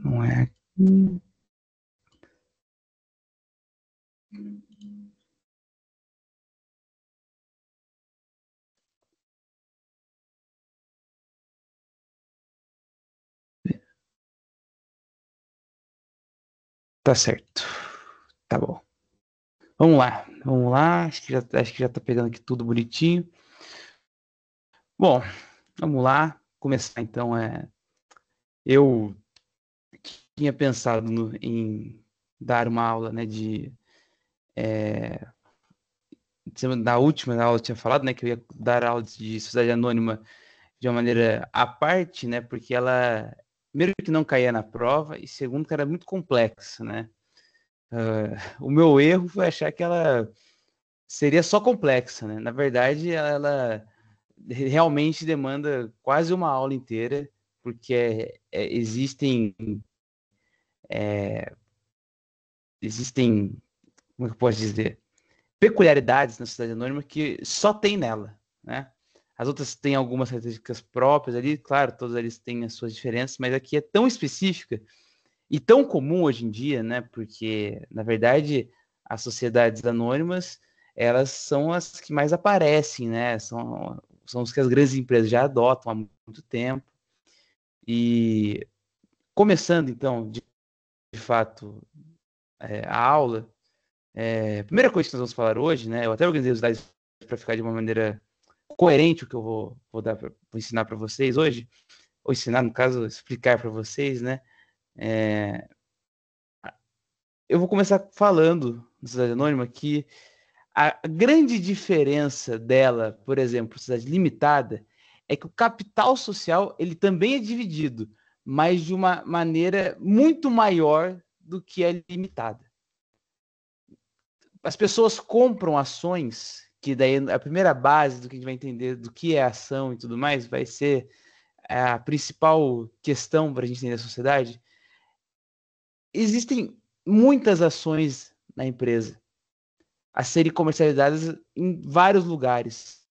Não é aqui. Tá certo. Tá bom. Vamos lá. Vamos lá. Acho que já tá pegando aqui tudo bonitinho. Bom, vamos lá. Começar então. Eu tinha pensado em dar uma aula, né, na última aula eu tinha falado, né, que eu ia dar aula de sociedade anônima de uma maneira à parte, né, porque ela, primeiro que não caía na prova, e segundo que era muito complexa, né. O meu erro foi achar que ela seria só complexa, né. Na verdade, ela realmente demanda quase uma aula inteira, porque existem, como é que eu posso dizer, peculiaridades na sociedade anônima que só tem nela, né? As outras têm algumas características próprias ali, claro, todas eles têm as suas diferenças, mas aqui é tão específica e tão comum hoje em dia, né? Porque, na verdade, as sociedades anônimas, elas são as que mais aparecem, né? São os que as grandes empresas já adotam há muito tempo. E começando, então, de fato, a aula, a primeira coisa que nós vamos falar hoje, né? Eu até organizei os slides para ficar de uma maneira coerente o que eu vou ensinar para vocês hoje, ou ensinar, no caso, explicar para vocês, né? É, eu vou começar falando na Sociedade Anônima que a grande diferença dela, por exemplo, sociedade limitada, é que o capital social ele também é dividido, mas de uma maneira muito maior do que a limitada. As pessoas compram ações, que daí a primeira base do que a gente vai entender do que é ação e tudo mais, vai ser a principal questão para a gente entender a sociedade. Existem muitas ações na empresa a serem comercializadas em vários lugares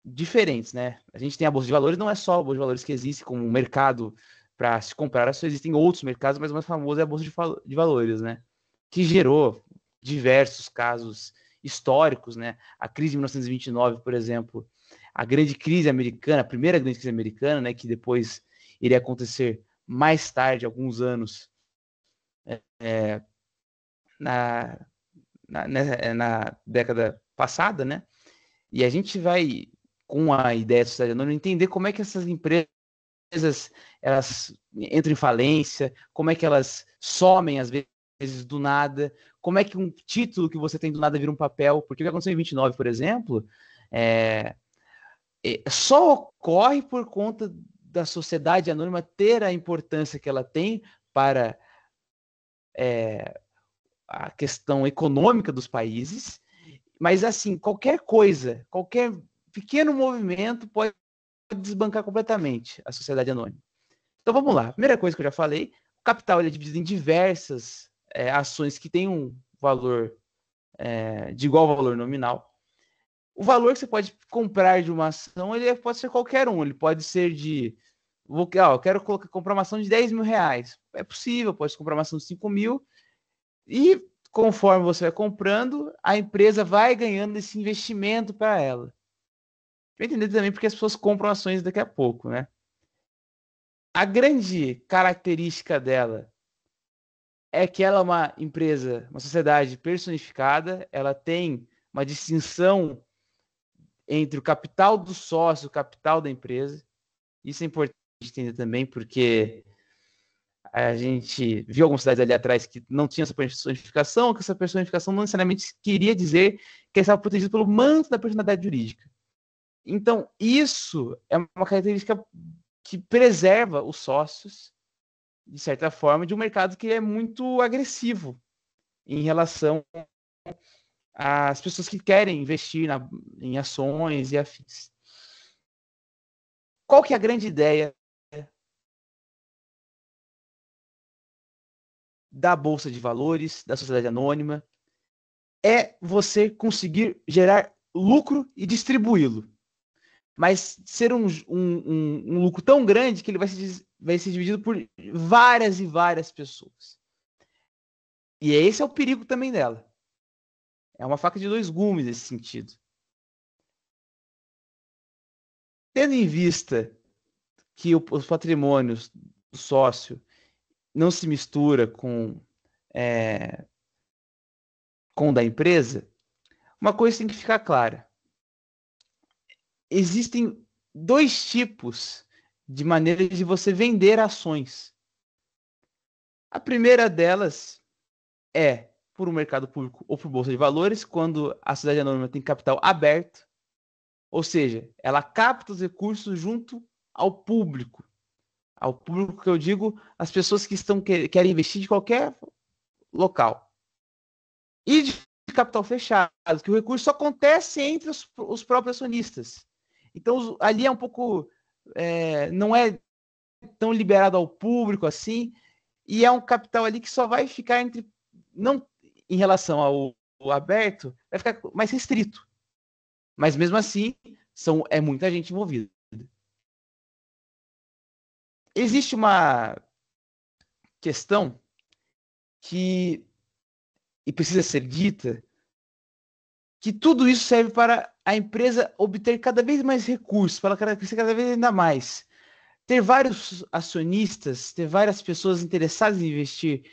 diferentes, né? A gente tem a Bolsa de Valores, não é só a Bolsa de Valores que existe como um mercado para se comprar ações, existem outros mercados, mas o mais famoso é a Bolsa de Valores, né? Que gerou diversos casos históricos, né? A crise de 1929, por exemplo, a grande crise americana, a primeira grande crise americana, né? Que depois iria acontecer mais tarde, alguns anos, é, na, na década passada, né? E a gente vai, com a ideia de sociedade anônima, entender como é que essas empresas elas entram em falência, como é que elas somem às vezes do nada, como é que um título que você tem do nada vira um papel, porque o que aconteceu em 29, por exemplo, é, só ocorre por conta da sociedade anônima ter a importância que ela tem para a questão econômica dos países, mas assim, qualquer coisa, qualquer pequeno movimento pode desbancar completamente a sociedade anônima. Então vamos lá. A primeira coisa que eu já falei, o capital ele é dividido em diversas ações que têm um valor de igual valor nominal. O valor que você pode comprar de uma ação, ele pode ser qualquer um. Ele pode ser eu quero comprar uma ação de 10 mil reais. É possível, pode comprar uma ação de 5 mil. E conforme você vai comprando, a empresa vai ganhando esse investimento para ela. Vai entender também porque as pessoas compram ações daqui a pouco, né? A grande característica dela é que ela é uma empresa, uma sociedade personificada, ela tem uma distinção entre o capital do sócio e o capital da empresa. Isso é importante entender também, porque a gente viu algumas cidades ali atrás que não tinha essa personificação, que essa personificação não necessariamente queria dizer que ele estava protegido pelo manto da personalidade jurídica. Então, isso é uma característica que preserva os sócios, de certa forma, de um mercado que é muito agressivo em relação às pessoas que querem investir em ações e afins. Qual que é a grande ideia da Bolsa de Valores, da sociedade anônima? É você conseguir gerar lucro e distribuí-lo. mas ser um lucro tão grande que ele vai ser dividido por várias e várias pessoas. E esse é o perigo também dela. É uma faca de dois gumes nesse sentido. Tendo em vista que os patrimônios do sócio não se mistura com o da empresa, uma coisa tem que ficar clara. Existem dois tipos de maneiras de você vender ações. A primeira delas é por um mercado público ou por bolsa de valores, quando a sociedade anônima tem capital aberto, ou seja, ela capta os recursos junto ao público. Ao público que eu digo, as pessoas que querem investir de qualquer local. E de capital fechado, que o recurso só acontece entre os próprios acionistas. Então, ali é um pouco... não é tão liberado ao público assim, e é um capital ali que só vai ficar entre... Não em relação ao aberto, vai ficar mais restrito. Mas mesmo assim, é muita gente envolvida. Existe uma questão que, e precisa ser dita, que tudo isso serve para a empresa obter cada vez mais recursos, para ela crescer cada vez ainda mais. Ter vários acionistas, ter várias pessoas interessadas em investir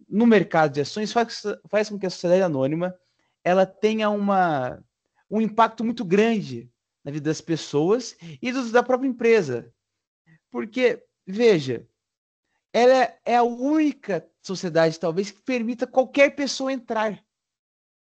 no mercado de ações faz com que a sociedade anônima ela tenha um impacto muito grande na vida das pessoas e da própria empresa. Porque, veja, ela é a única sociedade, talvez, que permita qualquer pessoa entrar.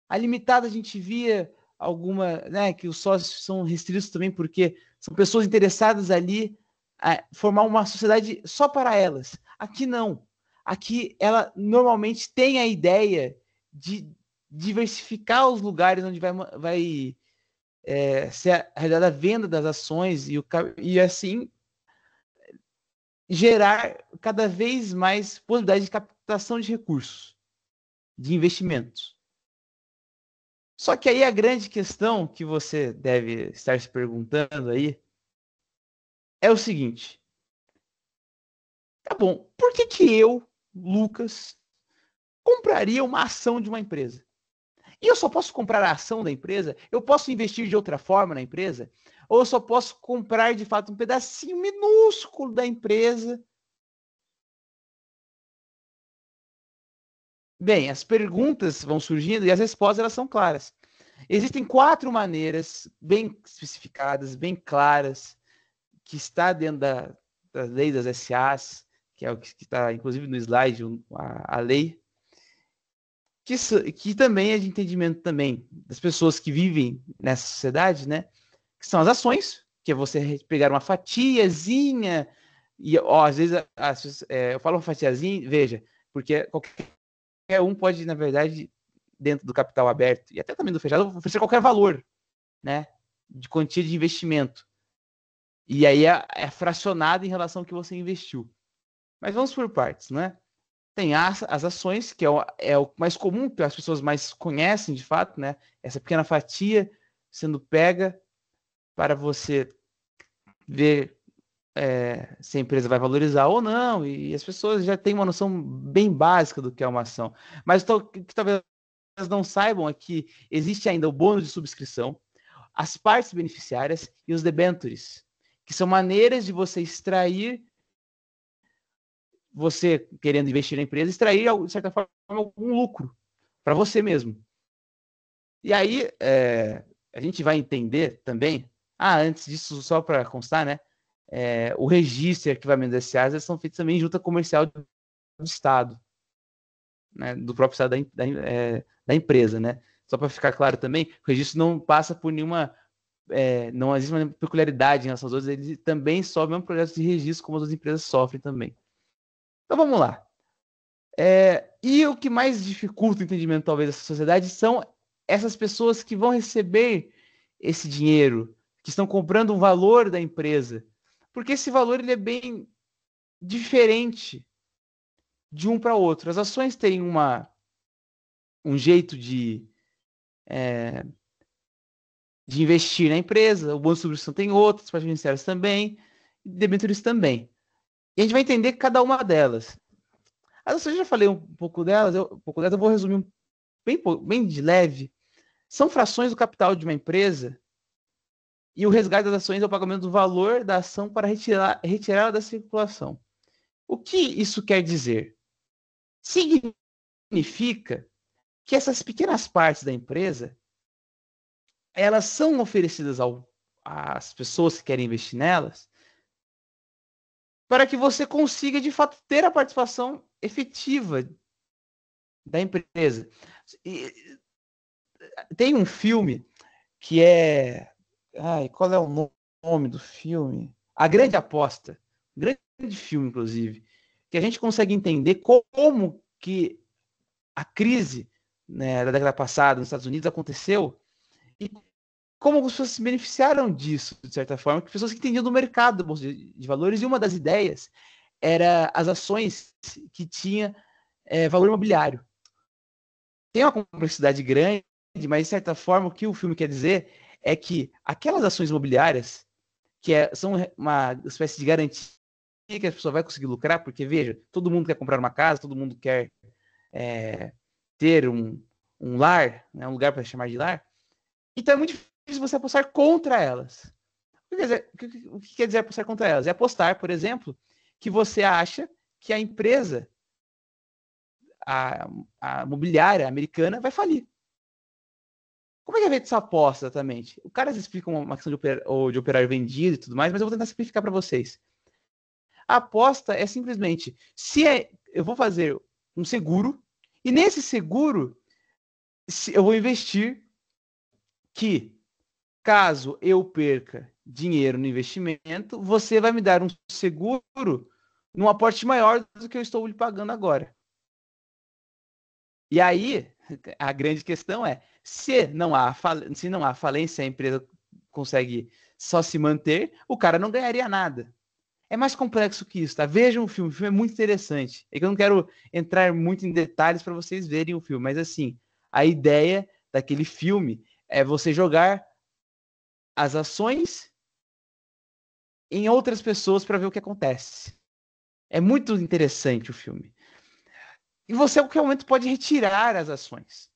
A limitada a gente via alguma, né, que os sócios são restritos também porque são pessoas interessadas ali a formar uma sociedade só para elas. Aqui não. Aqui ela normalmente tem a ideia de diversificar os lugares onde vai ser realizada a venda das ações e assim gerar cada vez mais possibilidade de captação de recursos, de investimentos. Só que aí a grande questão que você deve estar se perguntando aí é o seguinte: tá bom, por que eu, Lucas, compraria uma ação de uma empresa? E eu só posso comprar a ação da empresa? Eu posso investir de outra forma na empresa? Ou eu só posso comprar de fato um pedacinho minúsculo da empresa? Bem, as perguntas vão surgindo e as respostas elas são claras. Existem 4 maneiras bem especificadas, bem claras, que está dentro das leis das SAs, que é o que está inclusive no slide, a lei, que também é de entendimento também das pessoas que vivem nessa sociedade, né? Que são as ações, que é você pegar uma fatiazinha, e ó, às vezes eu falo uma fatiazinha, veja, porque qualquer um pode, na verdade, dentro do capital aberto, e até também do fechado, oferecer qualquer valor, né? De quantia de investimento. E aí é fracionado em relação ao que você investiu. Mas vamos por partes, né? Tem as ações, que é o mais comum, que as pessoas mais conhecem de fato, né? Essa pequena fatia sendo pega para você ver se a empresa vai valorizar ou não, e as pessoas já têm uma noção bem básica do que é uma ação. Mas o que talvez não saibam é que existe ainda o bônus de subscrição, as partes beneficiárias e os debentures, que são maneiras de você extrair, você querendo investir na empresa, extrair, de certa forma, algum lucro para você mesmo. E aí, a gente vai entender também, antes disso, só para constar, né, o registro e arquivamento das SAs são feitos também em junta comercial do Estado, né, do próprio Estado da empresa, né? Só para ficar claro também, o registro não passa por nenhuma não existe uma peculiaridade em relação aos outros, eles também sofrem o mesmo processo de registro como as outras empresas sofrem também. Então vamos lá. E o que mais dificulta o entendimento, talvez, dessa sociedade são essas pessoas que vão receber esse dinheiro, que estão comprando o valor da empresa. Porque esse valor ele é bem diferente de um para outro. As ações têm um jeito de investir na empresa, o bônus de subscrição tem outros, os beneficiários também, e debentures também. E a gente vai entender cada uma delas. As ações, eu já falei um pouco delas, eu vou resumir bem de leve. São frações do capital de uma empresa e o resgate das ações é o pagamento do valor da ação para retirá-la da circulação. O que isso quer dizer? Significa que essas pequenas partes da empresa, elas são oferecidas às pessoas que querem investir nelas para que você consiga, de fato, ter a participação efetiva da empresa. E tem um filme que é... Ai, qual é o nome do filme? A Grande Aposta. Grande filme, inclusive. Que a gente consegue entender como que a crise, né, da década passada nos Estados Unidos aconteceu e como as pessoas se beneficiaram disso, de certa forma, que pessoas que entendiam do mercado da Bolsa de Valores, e uma das ideias era as ações que tinha valor imobiliário. Tem uma complexidade grande, mas de certa forma o que o filme quer dizer é que aquelas ações imobiliárias, que são uma espécie de garantia que a pessoa vai conseguir lucrar, porque veja, todo mundo quer comprar uma casa, todo mundo quer ter um lar, né, um lugar para chamar de lar, então é muito difícil você apostar contra elas. O que quer dizer apostar contra elas? É apostar, por exemplo, que você acha que a empresa, a imobiliária americana, vai falir. Como é que é feito essa aposta exatamente? O cara explica uma questão de operário vendido e tudo mais, mas eu vou tentar simplificar para vocês. A aposta é simplesmente, eu vou fazer um seguro, e nesse seguro eu vou investir que, caso eu perca dinheiro no investimento, você vai me dar um seguro num aporte maior do que eu estou lhe pagando agora. E aí, a grande questão é, se não há falência, a empresa consegue só se manter, o cara não ganharia nada. É mais complexo que isso, tá? Vejam o filme é muito interessante. É que eu não quero entrar muito em detalhes para vocês verem o filme, mas assim, a ideia daquele filme é você jogar as ações em outras pessoas para ver o que acontece. É muito interessante o filme. E você, a qualquer momento, pode retirar as ações.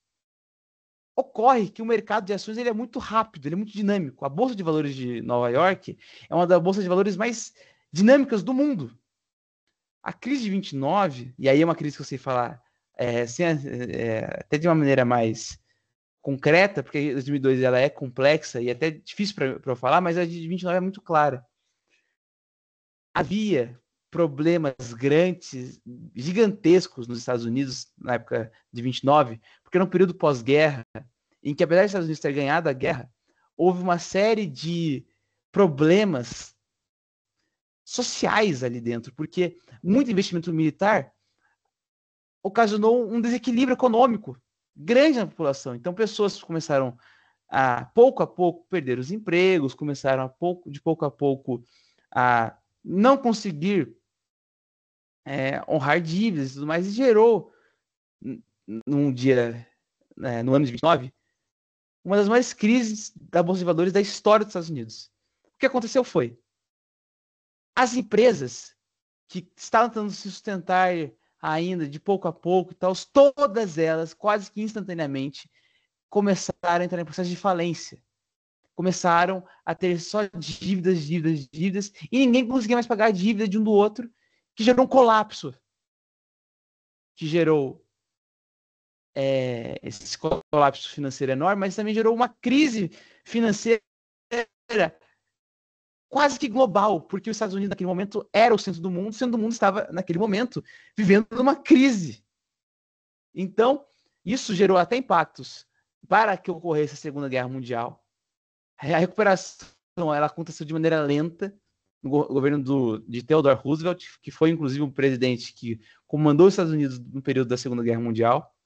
Ocorre que o mercado de ações ele é muito rápido, ele é muito dinâmico. A Bolsa de Valores de Nova York é uma das bolsas de valores mais dinâmicas do mundo. A crise de 29, e aí é uma crise que eu sei falar até de uma maneira mais concreta, porque 2002 ela é complexa e até difícil para eu falar, mas a de 29 é muito clara. Havia problemas grandes, gigantescos nos Estados Unidos na época de 29, porque era um período pós-guerra, em que, apesar dos Estados Unidos ter ganhado a guerra, houve uma série de problemas sociais ali dentro, porque muito investimento militar ocasionou um desequilíbrio econômico grande na população. Então, pessoas começaram pouco a pouco, perder os empregos, começaram de pouco a pouco, a não conseguir honrar dívidas e tudo mais, e gerou, no ano de 29, uma das maiores crises da Bolsa de Valores da história dos Estados Unidos. O que aconteceu foi, as empresas que estavam tentando se sustentar ainda de pouco a pouco e tal, todas elas, quase que instantaneamente, começaram a entrar em processo de falência. Começaram a ter só dívidas, e ninguém conseguia mais pagar a dívida de um do outro, que gerou um colapso, que gerou esse colapso financeiro enorme, mas também gerou uma crise financeira quase que global, porque os Estados Unidos naquele momento era o centro do mundo, o centro do mundo estava naquele momento vivendo uma crise. Então, isso gerou até impactos para que ocorresse a Segunda Guerra Mundial. A recuperação ela aconteceu de maneira lenta no governo de Theodore Roosevelt, que foi inclusive um presidente que comandou os Estados Unidos no período da Segunda Guerra Mundial.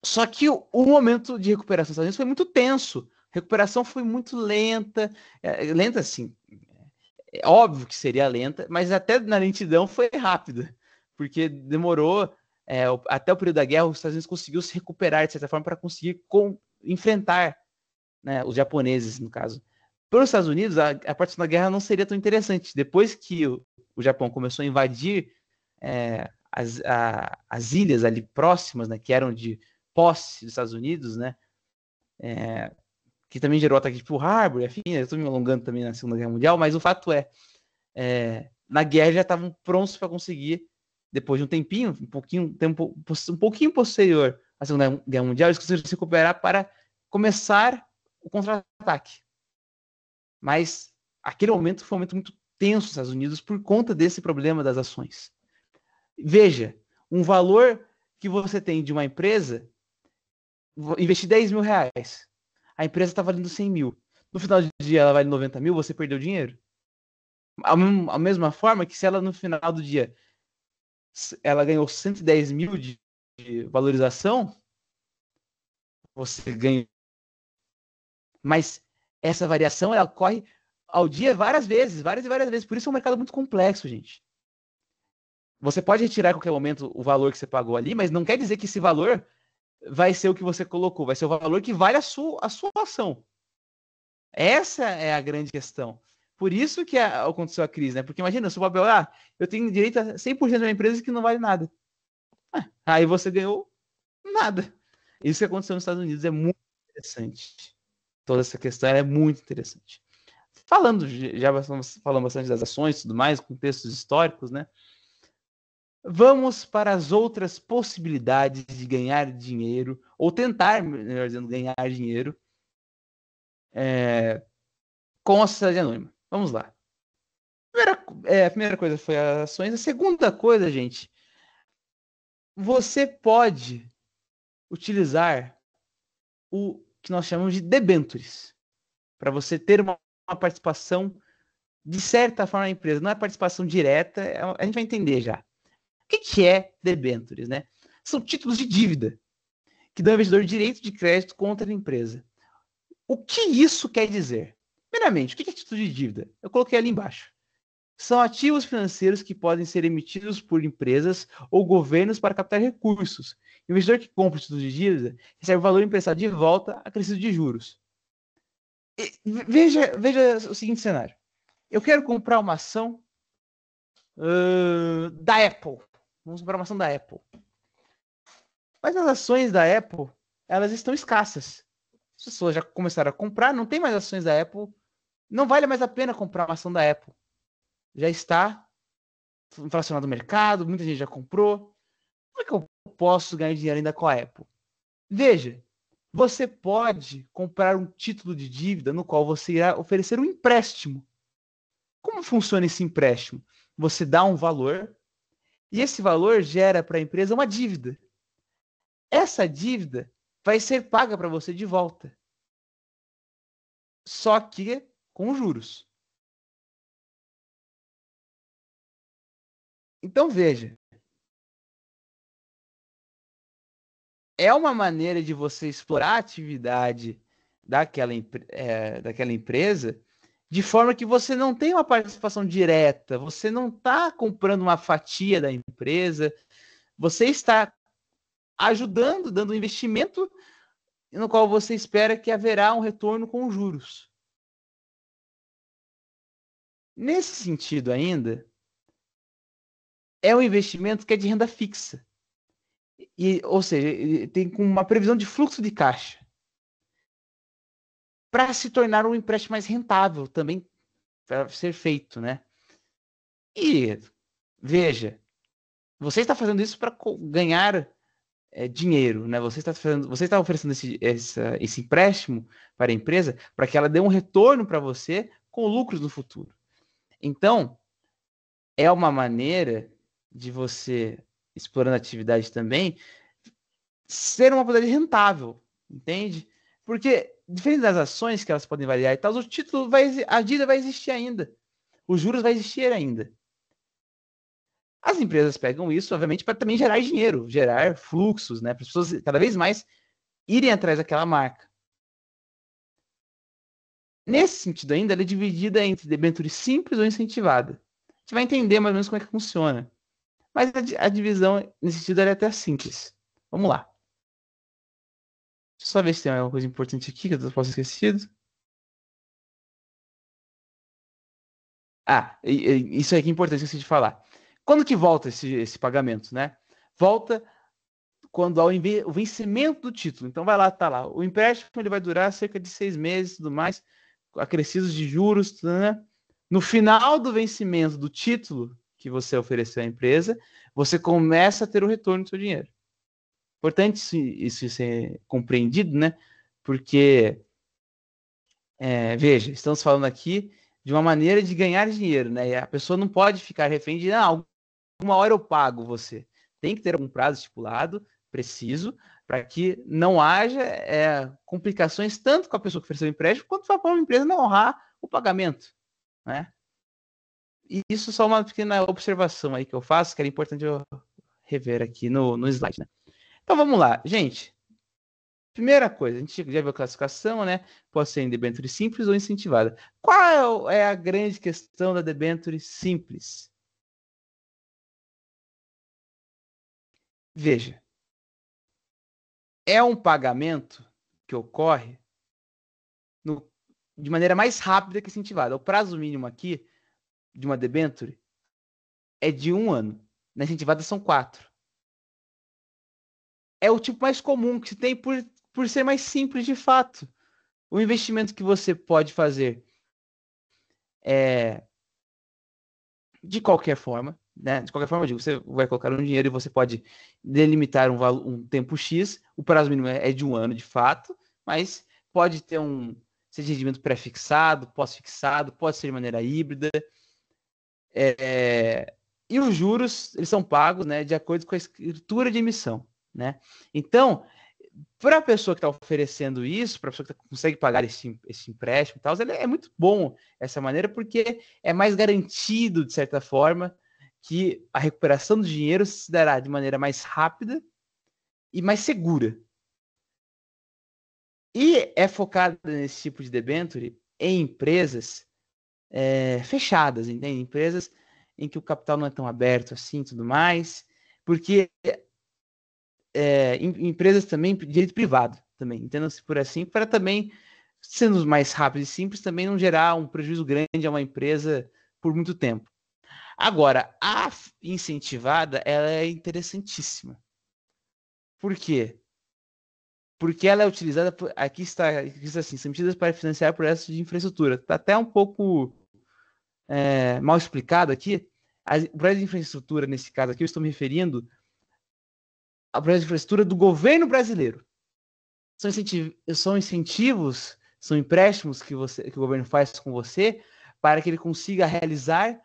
Só que o momento de recuperação dos Estados Unidos foi muito tenso. A recuperação foi muito lenta. Lenta, assim. É óbvio que seria lenta, mas até na lentidão foi rápida. Porque demorou até o período da guerra, os Estados Unidos conseguiu se recuperar, de certa forma, para conseguir enfrentar né, os japoneses, no caso. Para os Estados Unidos, a participação da guerra não seria tão interessante. Depois que o Japão começou a invadir as ilhas ali próximas, né, que eram de posse dos Estados Unidos, né, que também gerou ataque de Pearl Harbor, enfim, eu estou me alongando também na Segunda Guerra Mundial, mas o fato na guerra já estavam prontos para conseguir, depois de um tempinho, um pouquinho posterior à Segunda Guerra Mundial, eles conseguiram se recuperar para começar o contra-ataque. Mas aquele momento foi um momento muito tenso nos Estados Unidos por conta desse problema das ações. Veja, um valor que você tem de uma empresa, investir 10 mil reais, a empresa está valendo 100 mil. No final do dia ela vale 90 mil, você perdeu dinheiro. A mesma forma que se ela no final do dia ela ganhou 110 mil de valorização, você ganha. Mas essa variação ela ocorre ao dia várias vezes. Por isso é um mercado muito complexo, gente. Você pode retirar a qualquer momento o valor que você pagou ali, mas não quer dizer que esse valor vai ser o que você colocou, vai ser o valor que vale a sua ação. Essa é a grande questão. Por isso que aconteceu a crise, né? Porque imagina, se o papel, eu tenho direito a 100% de uma empresa que não vale nada. Aí você ganhou nada. Isso que aconteceu nos Estados Unidos é muito interessante. Toda essa questão é muito interessante. Falando bastante das ações e tudo mais, contextos históricos, né? Vamos para as outras possibilidades de ganhar dinheiro, ou tentar, melhor dizendo, ganhar dinheiro com a sociedade anônima. Vamos lá. A primeira coisa foi as ações. A segunda coisa, gente, você pode utilizar o que nós chamamos de debentures, para você ter uma participação de certa forma na empresa. Não é participação direta, a gente vai entender já. O que é debentures, né? São títulos de dívida que dão ao investidor direito de crédito contra a empresa. O que isso quer dizer? Primeiramente, o que é título de dívida? Eu coloquei ali embaixo. São ativos financeiros que podem ser emitidos por empresas ou governos para captar recursos. O investidor que compra o título de dívida recebe o valor emprestado de volta acrescido de juros. Veja o seguinte cenário. Eu quero comprar uma ação da Apple. Vamos comprar uma ação da Apple. Mas as ações da Apple, elas estão escassas. As pessoas já começaram a comprar, não tem mais ações da Apple. Não vale mais a pena comprar uma ação da Apple. Já está inflacionado no mercado, muita gente já comprou. Como é que eu posso ganhar dinheiro ainda com a Apple? Veja, você pode comprar um título de dívida no qual você irá oferecer um empréstimo. Como funciona esse empréstimo? Você dá um valor e esse valor gera para a empresa uma dívida. Essa dívida vai ser paga para você de volta. Só que com juros. Então veja, é uma maneira de você explorar a atividade daquela empresa de forma que você não tem uma participação direta, você não está comprando uma fatia da empresa, você está ajudando, dando um investimento no qual você espera que haverá um retorno com juros. Nesse sentido ainda, é um investimento que é de renda fixa. Ou seja, tem uma previsão de fluxo de caixa. Para se tornar um empréstimo mais rentável também para ser feito, né? E veja, você está fazendo isso para ganhar dinheiro, né? Você está oferecendo esse empréstimo para a empresa para que ela dê um retorno para você com lucros no futuro. Então, é uma maneira de você, explorando a atividade também, ser uma modalidade rentável, entende? Porque, diferente das ações que elas podem variar e tal, o título a dívida vai existir ainda. Os juros vai existir ainda. As empresas pegam isso, obviamente, para também gerar dinheiro, gerar fluxos, né? Para as pessoas cada vez mais irem atrás daquela marca. Nesse sentido ainda, ela é dividida entre debênture simples ou incentivada. A gente vai entender mais ou menos como é que funciona. Mas a divisão, nesse sentido, é até simples. Vamos lá. eu só ver se tem alguma coisa importante aqui que eu posso ter esquecido. Isso aqui é importante de falar. Quando que volta esse pagamento, né? Volta quando há o vencimento do título. Então vai lá, tá lá. O empréstimo ele vai durar cerca de 6 meses e tudo mais, acrescidos de juros, né? No final do vencimento do título que você ofereceu à empresa, você começa a ter o retorno do seu dinheiro. Importante isso ser compreendido, né? Porque, veja, estamos falando aqui de uma maneira de ganhar dinheiro, né? E a pessoa não pode ficar refém de, uma hora eu pago você. Tem que ter algum prazo estipulado, preciso, para que não haja complicações tanto com a pessoa que ofereceu o empréstimo, quanto para uma empresa não honrar o pagamento, né? E isso só uma pequena observação aí que eu faço, que era importante eu rever aqui no slide, né? Então vamos lá, gente. Primeira coisa, a gente já viu a classificação, né? Pode ser em debênture simples ou incentivada. Qual é a grande questão da debênture simples? Veja, é um pagamento que ocorre de maneira mais rápida que incentivada. O prazo mínimo aqui de uma debênture é de 1 ano. Na incentivada são 4. É o tipo mais comum que se tem por ser mais simples de fato. O investimento que você pode fazer é de qualquer forma, né? De qualquer forma, eu digo, você vai colocar um dinheiro e você pode delimitar um tempo X. O prazo mínimo é de 1 ano, de fato, mas pode ter seja rendimento pré-fixado, pós-fixado, pode ser de maneira híbrida. E os juros, eles são pagos, né, de acordo com a escritura de emissão, né? Então, para a pessoa que está oferecendo isso, para a pessoa que consegue pagar esse empréstimo e tal, é muito bom essa maneira, porque é mais garantido, de certa forma, que a recuperação do dinheiro se dará de maneira mais rápida e mais segura. E é focado nesse tipo de debênture em empresas fechadas, entende? Empresas em que o capital não é tão aberto assim, tudo mais, porque empresas também de direito privado também, entendam-se por assim, para também, sendo mais rápido e simples, também não gerar um prejuízo grande a uma empresa por muito tempo. Agora, a incentivada, ela é interessantíssima. Por quê? Porque ela é utilizada, aqui está assim, são medidas para financiar projetos de infraestrutura. Está até um pouco mal explicado aqui. O projeto de infraestrutura, nesse caso aqui, eu estou me referindo ao projeto de infraestrutura do governo brasileiro. São incentivos, são empréstimos que o governo faz com você para que ele consiga realizar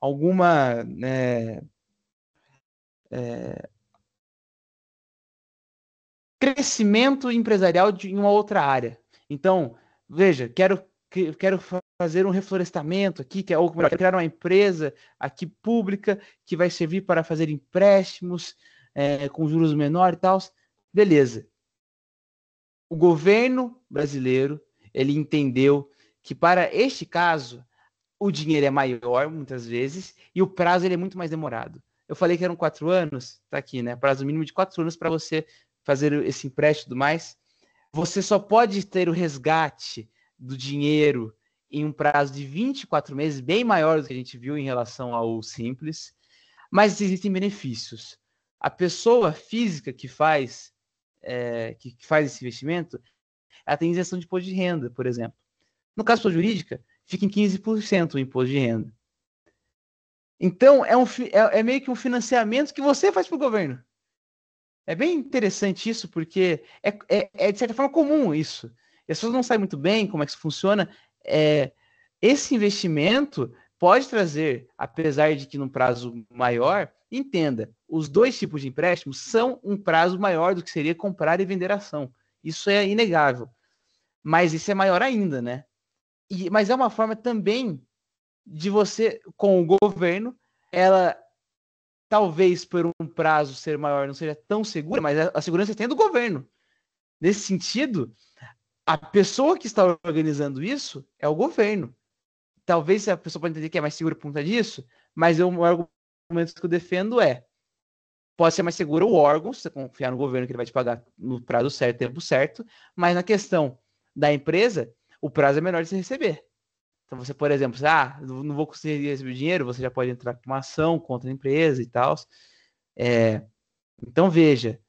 alguma crescimento empresarial em uma outra área. Então, veja, quero fazer um reflorestamento aqui, ou melhor, quero criar uma empresa aqui pública que vai servir para fazer empréstimos com juros menores e tal. Beleza. O governo brasileiro, ele entendeu que para este caso, o dinheiro é maior, muitas vezes, e o prazo ele é muito mais demorado. Eu falei que eram 4 anos, tá aqui, né? Prazo mínimo de 4 anos para você fazer esse empréstimo e tudo mais. Você só pode ter o resgate do dinheiro em um prazo de 24 meses, bem maior do que a gente viu em relação ao simples, mas existem benefícios. A pessoa física que faz esse investimento, ela tem isenção de imposto de renda, por exemplo. No caso da pessoa jurídica, fica em 15% o imposto de renda. Então, é meio que um financiamento que você faz para o governo. É bem interessante isso, porque de certa forma comum isso. E as pessoas não sabem muito bem como é que isso funciona. Esse investimento pode trazer, apesar de que num prazo maior, entenda, os dois tipos de empréstimos são um prazo maior do que seria comprar e vender ação. Isso é inegável. Mas isso é maior ainda, né? Mas é uma forma também de você, com o governo, ela talvez por um prazo ser maior não seja tão segura, mas a segurança tem do governo. Nesse sentido, a pessoa que está organizando isso é o governo. Talvez a pessoa pode entender que é mais seguro por conta disso, mas o argumento que eu defendo Pode ser mais seguro o órgão, se você confiar no governo que ele vai te pagar no prazo certo, tempo certo, mas na questão da empresa, o prazo é menor de você receber. Então você, por exemplo, não vou conseguir receber dinheiro, você já pode entrar com uma ação contra a empresa e tal. Então veja,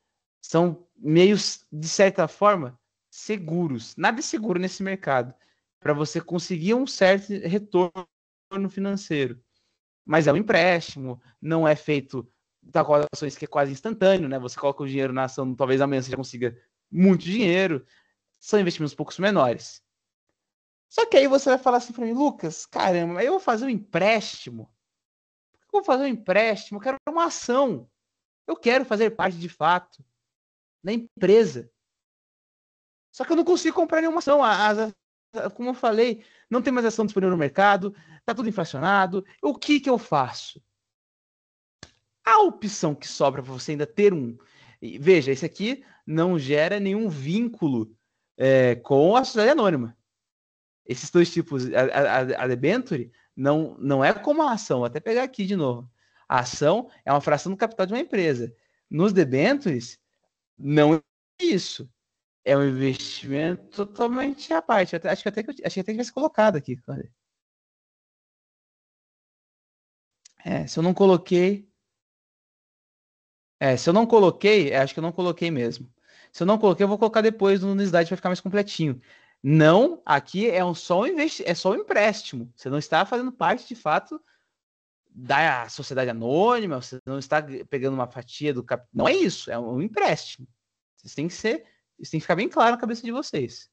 são meios, de certa forma, seguros. Nada é seguro nesse mercado para você conseguir um certo retorno financeiro. Mas é um empréstimo, não é feito tal com ações que é quase instantâneo, né? Você coloca o dinheiro na ação, talvez amanhã você já consiga muito dinheiro. São investimentos um pouco menores. Só que aí você vai falar assim para mim, Lucas, caramba, eu vou fazer um empréstimo. Por que eu vou fazer um empréstimo? Eu quero uma ação. Eu quero fazer parte de fato da empresa. Só que eu não consigo comprar nenhuma ação. Como eu falei, não tem mais ação disponível no mercado, está tudo inflacionado. O que eu faço? A opção que sobra para você ainda ter um. Veja, esse aqui não gera nenhum vínculo com a sociedade anônima. Esses dois tipos, a debenture, não é como a ação. Vou até pegar aqui de novo. A ação é uma fração do capital de uma empresa. Nos debentures, não é isso. É um investimento totalmente à parte. Acho que até que tivesse colocado aqui. Se eu não coloquei. Se eu não coloquei, acho que eu não coloquei mesmo. Se eu não coloquei, eu vou colocar depois no slide para ficar mais completinho. Não, aqui é só um empréstimo. Você não está fazendo parte, de fato, da sociedade anônima, você não está pegando uma fatia do capital. Não é isso, é um empréstimo. Isso tem que ficar bem claro na cabeça de vocês.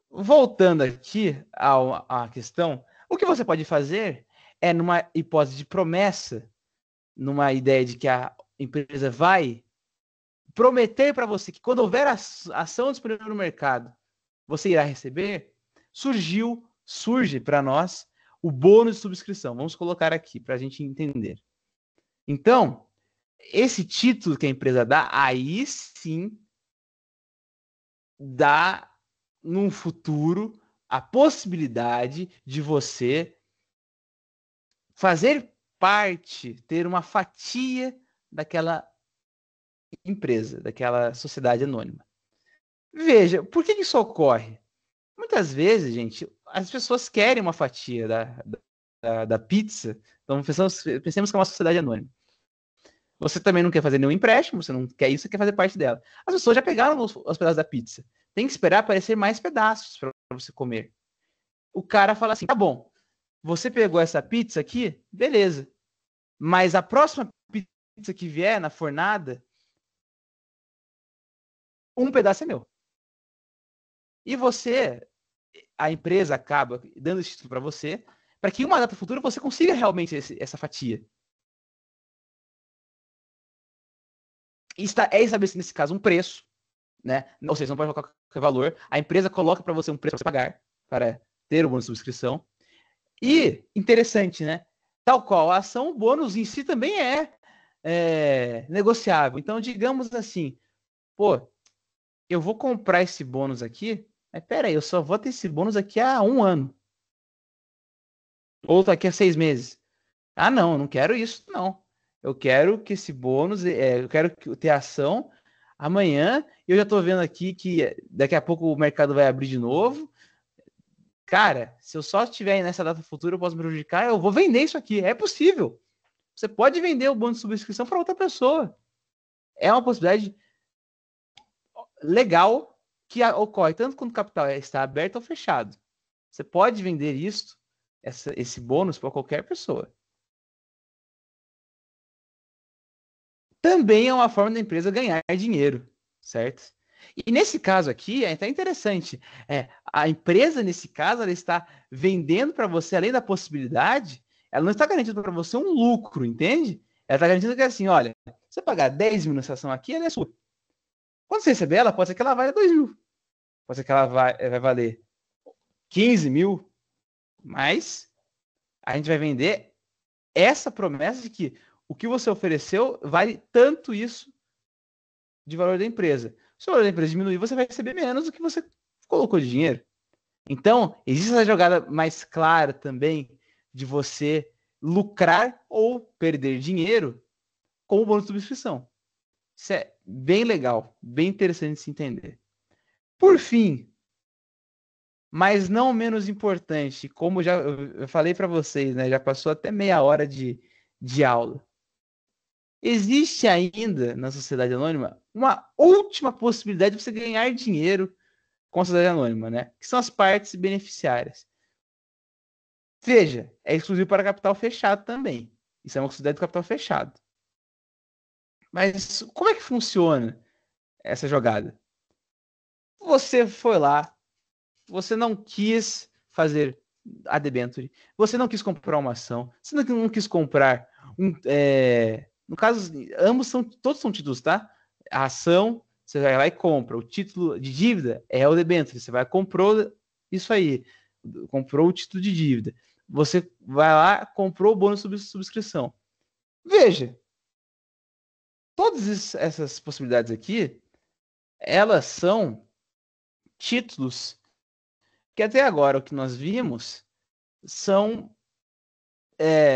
Voltando aqui à questão, o que você pode fazer é, numa hipótese de promessa, numa ideia de que a empresa vai prometer para você que quando houver ação disponível no mercado, você irá receber, surge para nós o bônus de subscrição. Vamos colocar aqui para a gente entender. Então, esse título que a empresa dá, aí sim dá num futuro a possibilidade de você fazer parte, ter uma fatia daquela empresa, daquela sociedade anônima. Veja, por que isso ocorre? Muitas vezes, gente, as pessoas querem uma fatia da pizza, então pensemos que é uma sociedade anônima. Você também não quer fazer nenhum empréstimo, você não quer isso, você quer fazer parte dela. As pessoas já pegaram os pedaços da pizza. Tem que esperar aparecer mais pedaços para você comer. O cara fala assim: tá bom, você pegou essa pizza aqui, beleza. Mas a próxima pizza que vier na fornada, um pedaço é meu. E você, a empresa acaba dando esse título para você, para que em uma data futura você consiga realmente essa fatia. E é estabelecido nesse caso um preço, né? Ou seja, não pode colocar qualquer valor. A empresa coloca para você um preço para você pagar, para ter o bônus de subscrição. E, interessante, né? Tal qual a ação, o bônus em si também é negociável. Então, digamos assim, pô, eu vou comprar esse bônus aqui, mas peraí, eu só vou ter esse bônus aqui há 1 ano. Ou daqui a 6 meses. Ah, não, eu não quero isso, não. Eu quero que esse bônus, eu quero ter ação amanhã, e eu já tô vendo aqui que daqui a pouco o mercado vai abrir de novo. Cara, se eu só estiver nessa data futura, eu posso me prejudicar, eu vou vender isso aqui. É possível. Você pode vender o bônus de subscrição para outra pessoa. É uma possibilidade legal que ocorre tanto quando o capital está aberto ou fechado. Você pode vender esse bônus para qualquer pessoa. Também é uma forma da empresa ganhar dinheiro, certo? E nesse caso aqui, é até interessante. A empresa, nesse caso, ela está vendendo para você, além da possibilidade, ela não está garantindo para você um lucro, entende? Ela está garantindo que assim, olha, você pagar 10 mil nessa ação aqui, ela é sua. Quando você receber ela, pode ser que ela valha 2 mil. Pode ser que ela vai valer 15 mil. Mas a gente vai vender essa promessa de que o que você ofereceu vale tanto isso de valor da empresa. Se o valor da empresa diminuir, você vai receber menos do que você colocou de dinheiro. Então, existe essa jogada mais clara também de você lucrar ou perder dinheiro com o bônus de subscrição. Isso é bem legal, bem interessante de se entender. Por fim, mas não menos importante, como eu falei para vocês, né, já passou até meia hora de aula. Existe ainda na sociedade anônima uma última possibilidade de você ganhar dinheiro com a sociedade anônima, né? Que são as partes beneficiárias. Veja, é exclusivo para capital fechado também. Isso é uma sociedade de capital fechado. Mas como é que funciona essa jogada? Você foi lá, você não quis fazer a debenture, você não quis comprar uma ação, você não quis comprar no caso, todos são títulos, tá? A ação, você vai lá e compra. O título de dívida é o debenture, você vai comprou isso aí, comprou o título de dívida. Você vai lá, comprou o bônus de subscrição. Veja, todas essas possibilidades aqui, elas são títulos que até agora o que nós vimos são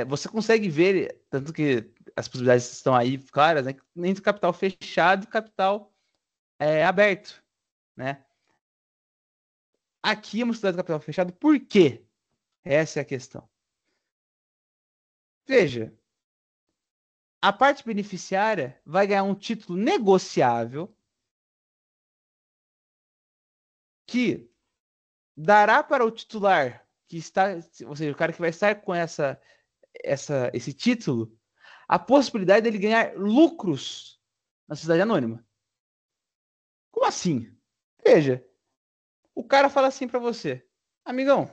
você consegue ver, tanto que as possibilidades estão aí claras, né, entre capital fechado e capital aberto, né? Aqui é uma sociedade de capital fechado, por quê? Essa é a questão. Veja, a parte beneficiária vai ganhar um título negociável que dará para o titular que está, ou seja, o cara que vai estar com esse título, a possibilidade dele ganhar lucros na sociedade anônima. Como assim? Veja, o cara fala assim para você, amigão,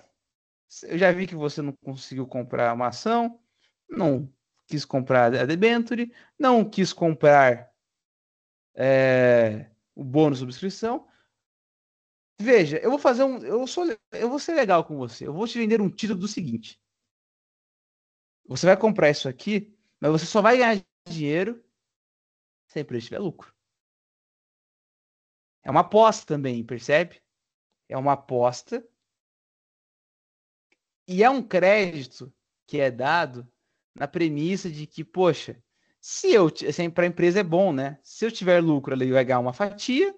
eu já vi que você não conseguiu comprar uma ação, não quis comprar a debenture, não quis comprar o bônus de subscrição. Veja, eu vou ser legal com você. Eu vou te vender um título do seguinte: você vai comprar isso aqui, mas você só vai ganhar dinheiro se a empresa tiver lucro. É uma aposta também, percebe? É uma aposta e é um crédito que é dado na premissa de que, poxa, se para a empresa é bom, né? Se eu tiver lucro, ele vai ganhar uma fatia,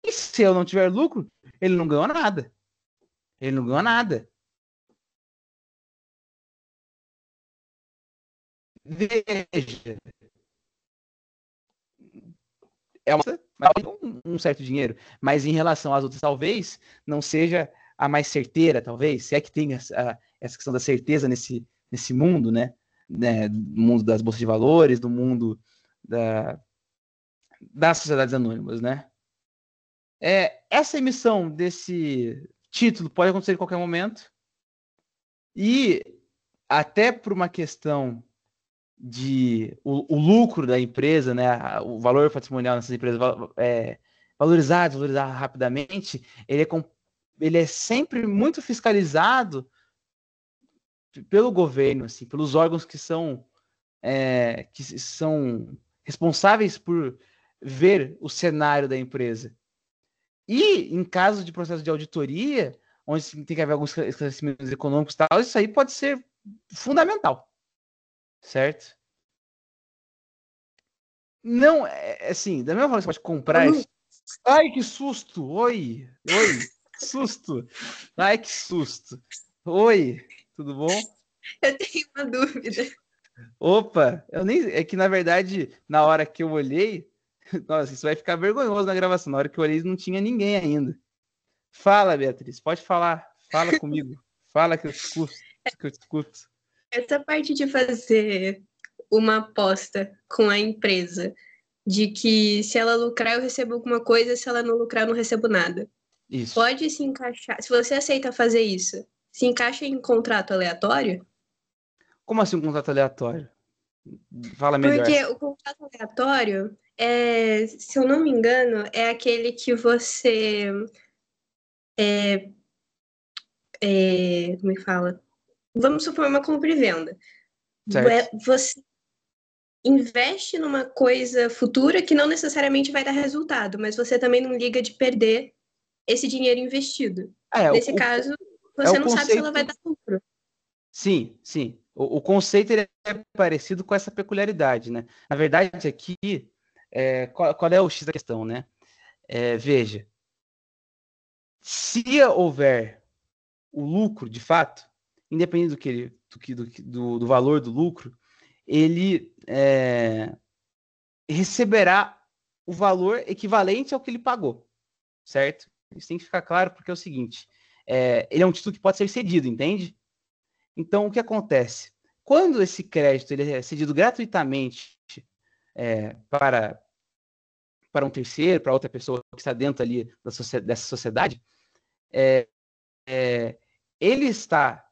e se eu não tiver lucro, ele não ganhou nada. Ele não ganhou nada. Veja, é um certo dinheiro, mas em relação às outras, talvez não seja a mais certeira, talvez, se é que tem essa questão da certeza nesse mundo, né? No mundo das bolsas de valores, no mundo das sociedades anônimas, né? Essa emissão desse título pode acontecer em qualquer momento e até por uma questão de o lucro da empresa, né, o valor patrimonial dessas empresas valorizar rapidamente, ele é sempre muito fiscalizado pelo governo, assim, pelos órgãos que são responsáveis por ver o cenário da empresa. E em caso de processo de auditoria, onde tem que haver alguns esclarecimentos econômicos e tal, isso aí pode ser fundamental, certo? Não, assim, da mesma forma que você pode comprar. Ai, que susto! Oi! Que susto! Ai, que susto! Oi, tudo bom? Eu tenho uma dúvida. Opa, é que na verdade, na hora que eu olhei, nossa, isso vai ficar vergonhoso na gravação. Na hora que eu olhei, não tinha ninguém ainda. Fala, Beatriz, pode falar. Fala comigo. Fala que eu te escuto. Essa parte de fazer uma aposta com a empresa, de que se ela lucrar eu recebo alguma coisa, se ela não lucrar eu não recebo nada. Isso. Pode se encaixar, se você aceita fazer isso, se encaixa em contrato aleatório? Como assim um contrato aleatório? Fala melhor. Porque o contrato aleatório, se eu não me engano, é aquele que você. Como é que fala? Vamos supor uma compra e venda. Certo? Você investe numa coisa futura que não necessariamente vai dar resultado, mas você também não liga de perder esse dinheiro investido. É, Nesse caso, é o você não sabe se ela vai conceito. dar lucro. Sim, sim. O conceito ele é parecido com essa peculiaridade, né? Na verdade, aqui, qual é o X da questão, né? Veja, se houver o lucro, de fato, independente do valor do lucro, ele receberá o valor equivalente ao que ele pagou, certo? Isso tem que ficar claro, porque é o seguinte, ele é um título que pode ser cedido, entende? Então, o que acontece? Quando esse crédito ele é cedido gratuitamente para um terceiro, para outra pessoa que está dentro ali dessa sociedade, ele está,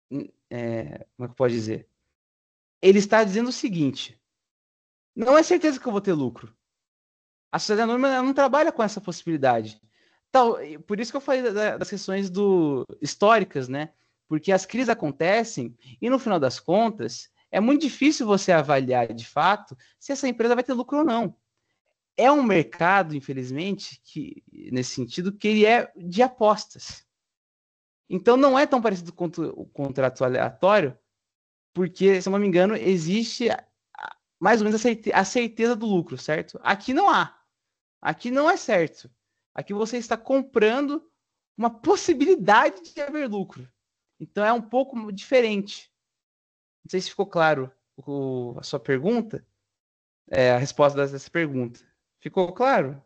como é que pode dizer? Ele está dizendo o seguinte: não é certeza que eu vou ter lucro. A sociedade anônima não trabalha com essa possibilidade. Por isso que eu falei das questões históricas, né? Porque as crises acontecem e, no final das contas, é muito difícil você avaliar de fato se essa empresa vai ter lucro ou não. É um mercado, infelizmente, nesse sentido, que ele é de apostas. Então, não é tão parecido com o contrato aleatório, porque, se eu não me engano, existe mais ou menos a certeza do lucro, certo? Aqui não há. Aqui não é certo. Aqui você está comprando uma possibilidade de haver lucro. Então é um pouco diferente. Não sei se ficou claro a sua pergunta, a resposta dessa pergunta. Ficou claro?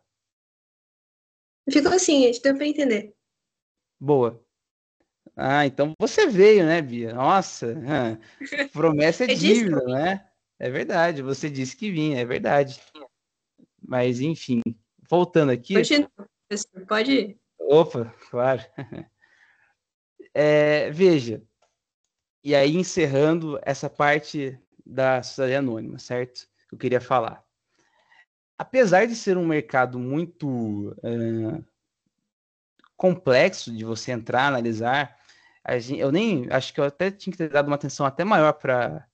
Ficou assim, deu para entender. Boa. Ah, então você veio, né, Bia? Nossa, promessa é Eu disse, dívida, né? É verdade, você disse que vinha, é verdade. Mas, enfim, voltando aqui. continua, professor, pode ir. Opa, claro. Veja, e aí encerrando essa parte da sociedade anônima, certo? Eu queria falar. Apesar de ser um mercado muito complexo de você entrar, analisar, eu nem acho que eu até tinha que ter dado uma atenção até maior para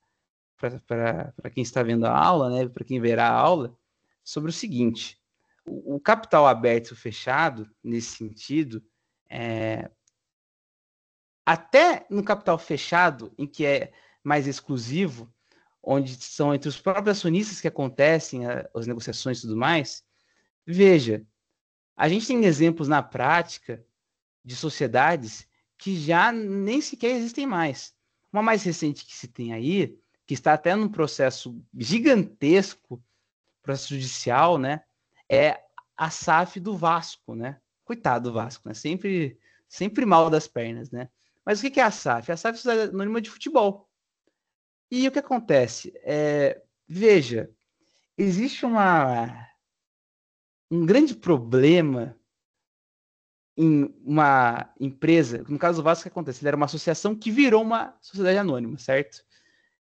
quem está vendo a aula, né? Para quem verá a aula, sobre o seguinte: o capital aberto e fechado, nesse sentido, até no capital fechado, em que é mais exclusivo, onde são entre os próprios acionistas que acontecem as negociações e tudo mais, veja, a gente tem exemplos na prática de sociedades que já nem sequer existem mais. Uma mais recente que se tem aí, que está até num processo gigantesco, processo judicial, né, é a SAF do Vasco, né? Coitado do Vasco, né? Sempre mal das pernas, né? Mas o que é a SAF? A SAF é a Sociedade Anônima de Futebol. E o que acontece? Veja, existe um grande problema em uma empresa, no caso do Vasco, o que acontece? Ele era uma associação que virou uma sociedade anônima, certo?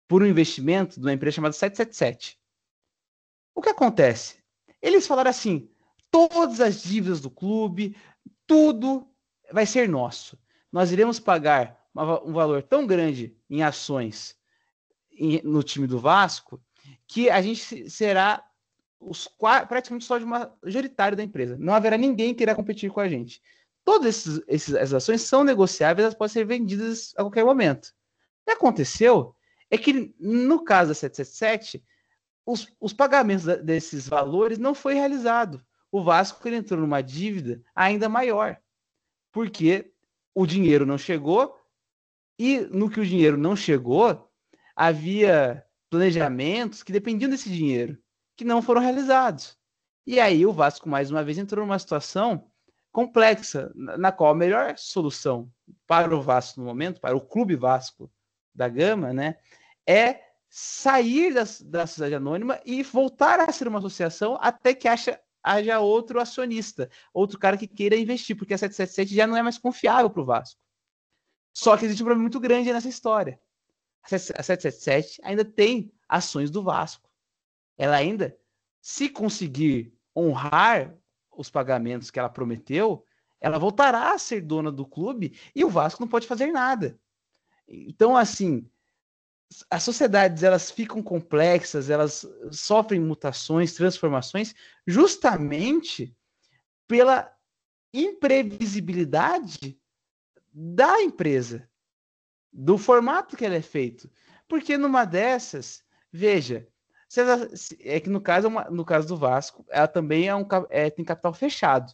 Por um investimento de uma empresa chamada 777. O que acontece? Eles falaram assim: todas as dívidas do clube, tudo vai ser nosso. Nós iremos pagar um valor tão grande em ações no time do Vasco que a gente será praticamente só de majoritário da empresa. Não haverá ninguém que irá competir com a gente. Todas essas ações são negociáveis, elas podem ser vendidas a qualquer momento. O que aconteceu é que, no caso da 777, os pagamentos desses valores não foi realizado. O Vasco ele entrou numa dívida ainda maior, porque o dinheiro não chegou e no que o dinheiro não chegou, havia planejamentos que dependiam desse dinheiro, que não foram realizados. E aí o Vasco, mais uma vez, entrou numa situação complexa, na qual a melhor solução para o Vasco no momento, para o Clube Vasco da Gama, né, é sair da sociedade anônima e voltar a ser uma associação até que haja outro acionista, outro cara que queira investir, porque a 777 já não é mais confiável para o Vasco. Só que existe um problema muito grande nessa história. A 777 ainda tem ações do Vasco. Ela ainda, se conseguir honrar os pagamentos que ela prometeu, ela voltará a ser dona do clube e o Vasco não pode fazer nada. Então, assim, as sociedades elas ficam complexas, elas sofrem mutações, transformações, justamente pela imprevisibilidade da empresa. do formato que ela é feito. Porque numa dessas, veja, é que no caso do Vasco, ela também tem capital fechado.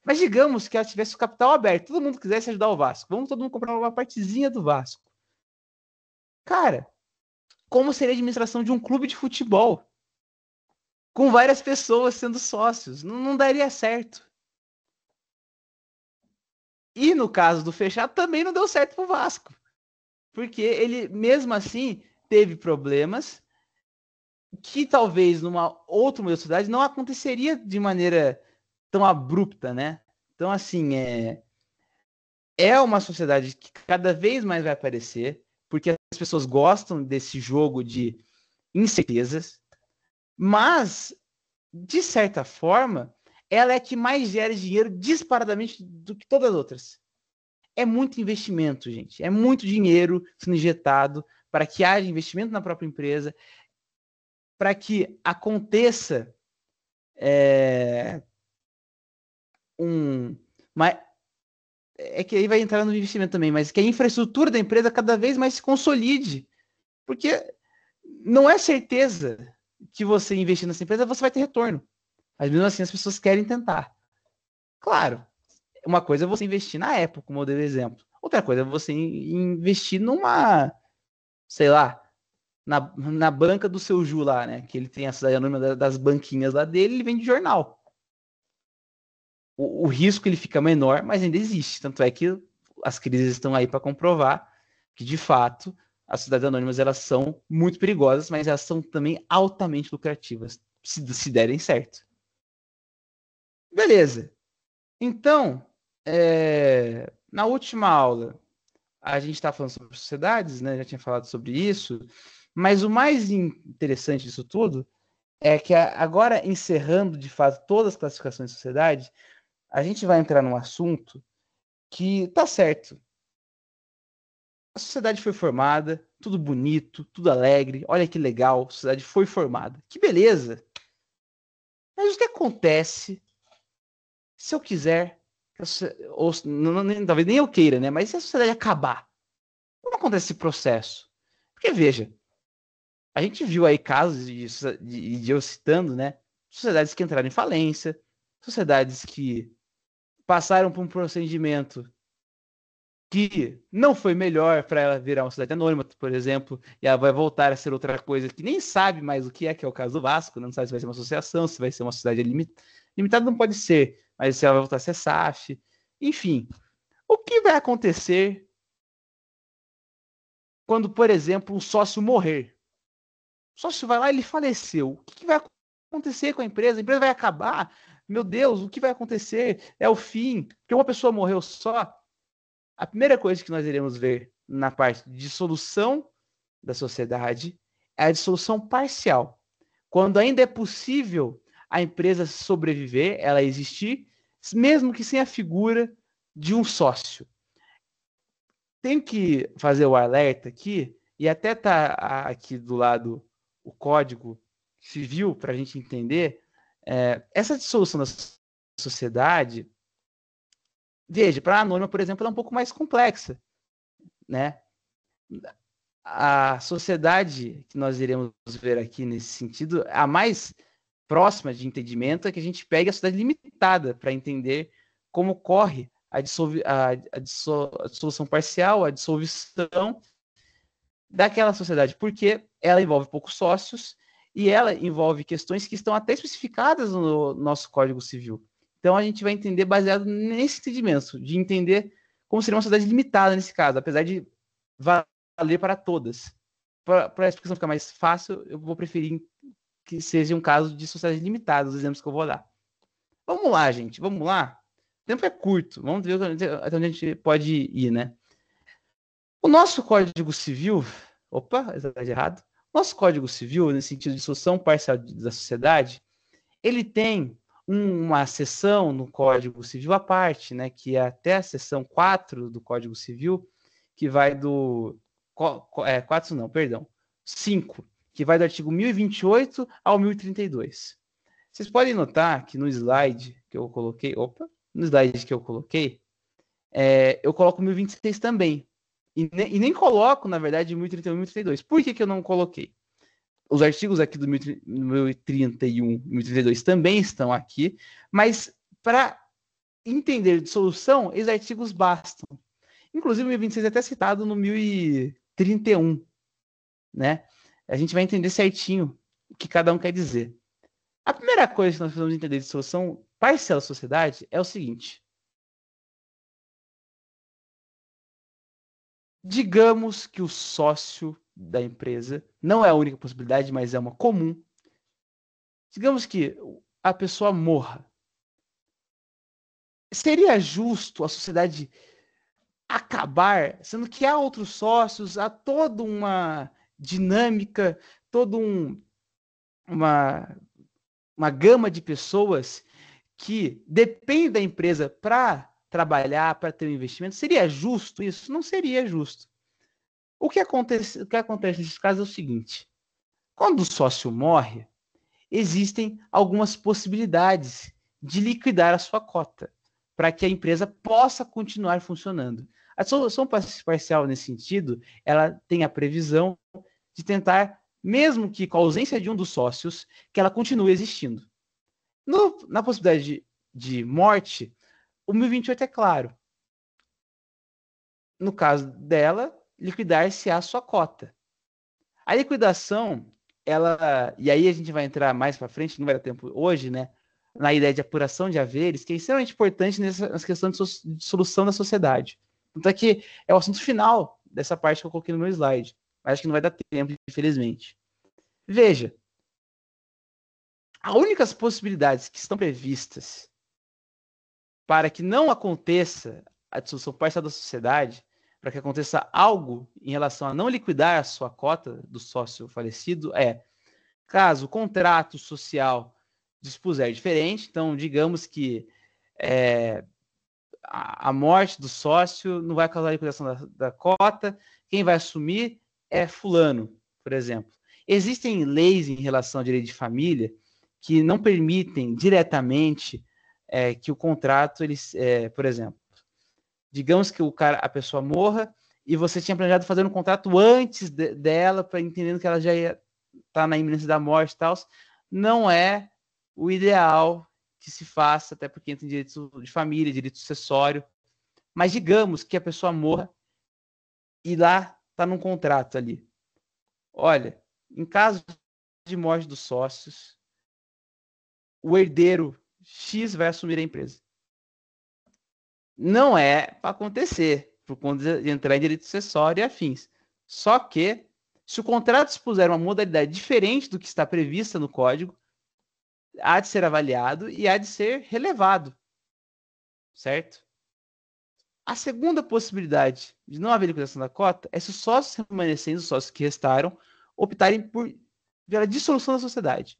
Mas digamos que ela tivesse o capital aberto, todo mundo quisesse ajudar o Vasco, vamos todo mundo comprar uma partezinha do Vasco. Cara, como seria a administração de um clube de futebol? Com várias pessoas sendo sócios. Não daria certo. E no caso do fechado, também não deu certo pro Vasco. Porque ele, mesmo assim, teve problemas que talvez numa outra universidade não aconteceria de maneira tão abrupta, né? Então, assim, é uma sociedade que cada vez mais vai aparecer, porque as pessoas gostam desse jogo de incertezas, mas, de certa forma, ela é a que mais gera dinheiro disparadamente do que todas as outras. É muito investimento, gente. É muito dinheiro sendo injetado para que haja investimento na própria empresa, para que aconteça uma, é que aí vai entrar no investimento também, mas que a infraestrutura da empresa cada vez mais se consolide. Porque não é certeza que você investir nessa empresa você vai ter retorno. Mas mesmo assim as pessoas querem tentar. Claro, uma coisa é você investir na Apple, como eu dei o exemplo. Outra coisa é você investir numa, sei lá, na banca do seu Ju lá, né? Que ele tem a cidade anônima das banquinhas lá dele, ele vende jornal. O risco ele fica menor, mas ainda existe. Tanto é que as crises estão aí para comprovar que, de fato, as cidades anônimas elas são muito perigosas, mas elas são também altamente lucrativas, se derem certo. Beleza. Então, na última aula, a gente está falando sobre sociedades, né? Já tinha falado sobre isso, mas o mais interessante disso tudo é que agora, encerrando de fato todas as classificações de sociedade, a gente vai entrar num assunto que tá certo. A sociedade foi formada, tudo bonito, tudo alegre, olha que legal, a sociedade foi formada. Que beleza! Mas o que acontece se eu quiser, ou talvez nem eu queira, né? Mas se a sociedade acabar, como acontece esse processo? Porque veja, a gente viu aí casos de eu citando, né? Sociedades que entraram em falência, sociedades que passaram por um procedimento que não foi melhor para ela virar uma cidade anônima, por exemplo, e ela vai voltar a ser outra coisa que nem sabe mais o que é o caso do Vasco, não sabe se vai ser uma associação, se vai ser uma sociedade limitada, não pode ser, mas se ela vai voltar a ser SAF, enfim. O que vai acontecer quando, por exemplo, um sócio morrer? O sócio vai lá e ele faleceu. O que vai acontecer com a empresa? A empresa vai acabar? Meu Deus, o que vai acontecer? É o fim? Porque uma pessoa morreu só? A primeira coisa que nós iremos ver na parte de dissolução da sociedade é a dissolução parcial. Quando ainda é possível a empresa sobreviver, ela existir, mesmo que sem a figura de um sócio. Tem que fazer o alerta aqui, e até tá aqui do lado o Código Civil, para a gente entender, essa dissolução da sociedade, veja, para a anônima, por exemplo, ela é um pouco mais complexa, né? A sociedade que nós iremos ver aqui nesse sentido, a mais próxima de entendimento é que a gente pegue a sociedade limitada para entender como ocorre a dissolução parcial, a dissolução daquela sociedade, porque ela envolve poucos sócios e ela envolve questões que estão até especificadas no nosso Código Civil. Então a gente vai entender baseado nesse entendimento, de entender como seria uma sociedade limitada nesse caso, apesar de valer para todas. Para a explicação ficar mais fácil, eu vou preferir que seja um caso de sociedade limitada, os exemplos que eu vou dar. Vamos lá, gente, vamos lá. O tempo é curto, vamos ver até onde a gente pode ir, né? O nosso Código Civil, opa, está errado. Nosso Código Civil, nesse sentido de dissolução parcial da sociedade, ele tem uma seção no Código Civil à parte, né, que é até a seção 4 do Código Civil, que vai do 4 não, perdão, 5, que vai do artigo 1028 ao 1032. Vocês podem notar que no slide que eu coloquei, eu coloco 1026 também. E nem coloco, na verdade, 1031 e 1032. Por que eu não coloquei? Os artigos aqui do 1031 e 1032 também estão aqui, mas para entender de solução, esses artigos bastam. Inclusive, o 1026 é até citado no 1031, né? A gente vai entender certinho o que cada um quer dizer. A primeira coisa que nós precisamos entender de solução parcial da sociedade é o seguinte. Digamos que o sócio da empresa não é a única possibilidade, mas é uma comum. Digamos que a pessoa morra. Seria justo a sociedade acabar, sendo que há outros sócios, há toda uma dinâmica, toda uma gama de pessoas que depende da empresa para trabalhar, para ter um investimento. Seria justo isso? Não seria justo. O que acontece nesses casos é o seguinte: quando o sócio morre, existem algumas possibilidades de liquidar a sua cota, para que a empresa possa continuar funcionando. A solução parcial, nesse sentido, ela tem a previsão de tentar, mesmo que com a ausência de um dos sócios, que ela continue existindo. Na possibilidade de morte, o 1028 é claro. No caso dela, liquidar-se a sua cota. A liquidação, e aí a gente vai entrar mais para frente, não vai dar tempo hoje, né? Na ideia de apuração de haveres, que é extremamente importante nessa questão de solução da sociedade. Tanto é que é o assunto final dessa parte que eu coloquei no meu slide. Mas acho que não vai dar tempo, infelizmente. Veja, as únicas possibilidades que estão previstas para que não aconteça a dissolução parcial da sociedade, para que aconteça algo em relação a não liquidar a sua cota do sócio falecido, caso o contrato social dispuser diferente. Então, digamos que a morte do sócio não vai causar a liquidação da cota, quem vai assumir é fulano, por exemplo. Existem leis em relação ao direito de família que não permitem diretamente que o contrato, por exemplo, digamos que a pessoa morra e você tinha planejado fazer um contrato antes dela, para entendendo que ela já ia estar na iminência da morte e tal, não é o ideal que se faça, até porque entra em direito de família, direito sucessório. Mas digamos que a pessoa morra e lá está num contrato ali. Olha, em caso de morte dos sócios, o herdeiro X vai assumir a empresa. Não é para acontecer, por conta de entrar em direito sucessório e afins. Só que, se o contrato expuser uma modalidade diferente do que está prevista no código, há de ser avaliado e há de ser relevado, certo? A segunda possibilidade de não haver liquidação da cota é se os sócios remanescentes, os sócios que restaram, optarem pela dissolução da sociedade.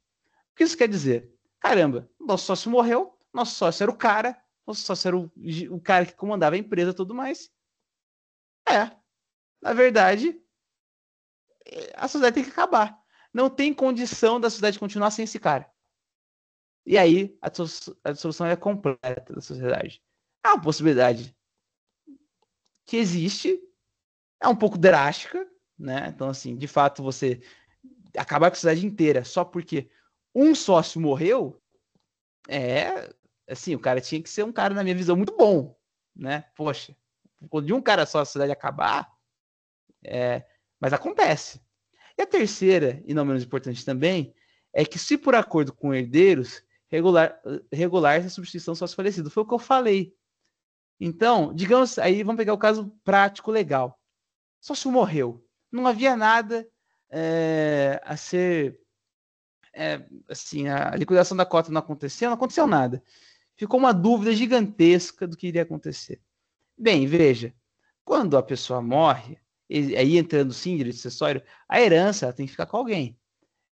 O que isso quer dizer? Caramba, nosso sócio morreu, nosso sócio era o cara, nosso sócio era o cara que comandava a empresa e tudo mais. Na verdade, a sociedade tem que acabar. Não tem condição da sociedade continuar sem esse cara. E aí, a dissolução é completa da sociedade. Há uma possibilidade que existe, é um pouco drástica, né? Então, assim, de fato, você acabar com a sociedade inteira só porque um sócio morreu, assim, o cara tinha que ser um cara, na minha visão, muito bom, né? Poxa, quando de um cara só a sociedade acabar, mas acontece. E a terceira, e não menos importante também, é que se por acordo com herdeiros, regular essa substituição sócio falecido. Foi o que eu falei. Então, digamos, aí vamos pegar o caso prático legal. Sócio morreu. Não havia nada a ser. Assim, a liquidação da cota não aconteceu nada. Ficou uma dúvida gigantesca do que iria acontecer. Bem, veja, quando a pessoa morre, aí entrando sim direito sucessório, a herança tem que ficar com alguém.